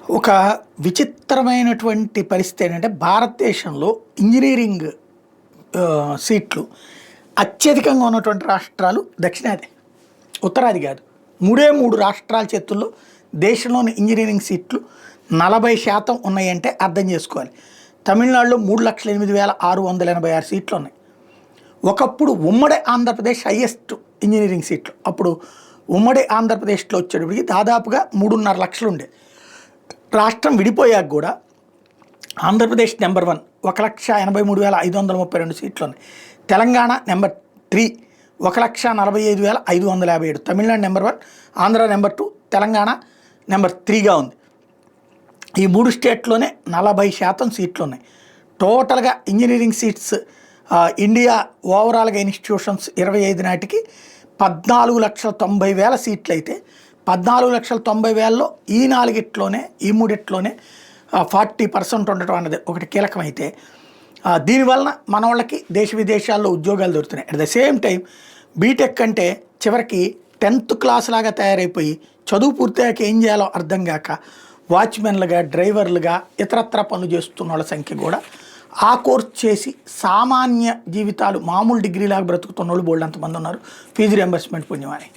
ఒక విచిత్రమైనటువంటి పరిస్థితి ఏంటంటే భారతదేశంలో ఇంజనీరింగ్ సీట్లు అత్యధికంగా ఉన్నటువంటి రాష్ట్రాలు దక్షిణాది, ఉత్తరాది కాదు. మూడు రాష్ట్రాల చేతుల్లో దేశంలోని ఇంజనీరింగ్ సీట్లు 40% ఉన్నాయంటే అర్థం చేసుకోవాలి. తమిళనాడులో 3,08,686 సీట్లు ఉన్నాయి. ఒకప్పుడు ఉమ్మడి ఆంధ్రప్రదేశ్ హైయెస్ట్ ఇంజనీరింగ్ సీట్లు. అప్పుడు ఉమ్మడి ఆంధ్రప్రదేశ్లో వచ్చేటప్పటికి దాదాపుగా 3.5 లక్షలు ఉండే. రాష్ట్రం విడిపోయాక కూడా ఆంధ్రప్రదేశ్ నెంబర్ 1 1,83,532 సీట్లు ఉన్నాయి. Telangana number 3 1,45,557. Tamil Nadu number 1, Andhra number 2, Telangana number 3గా ఉంది. ఈ 3 స్టేట్లోనే 40% సీట్లు ఉన్నాయి. టోటల్గా ఇంజనీరింగ్ సీట్స్ ఇండియా ఓవరాల్గా ఇన్స్టిట్యూషన్స్ 25 నాటికి 14,90,000 సీట్లు అయితే 14,90,000లో ఈ 4 ఈ 3 40% ఉండటం అన్నది ఒకటి కీలకమైతే దీనివలన మన వాళ్ళకి దేశ విదేశాల్లో ఉద్యోగాలు దొరుకుతున్నాయి. At the same time BTech అంటే చివరికి 10th క్లాస్ లాగా తయారైపోయి చదువు పూర్తయ్యాక ఏం చేయాలో అర్థం కాక వాచ్మెన్లుగా, డ్రైవర్లుగా, ఇతరత్ర పనులు చేస్తున్న వాళ్ళ సంఖ్య కూడా ఆ కోర్స్ చేసి సామాన్య జీవితాలు మామూలు డిగ్రీలాగా బ్రతుకుతున్న వాళ్ళు బోల్డ్ అంతమంది ఉన్నారు. Fee reimbursement పుణ్యమని.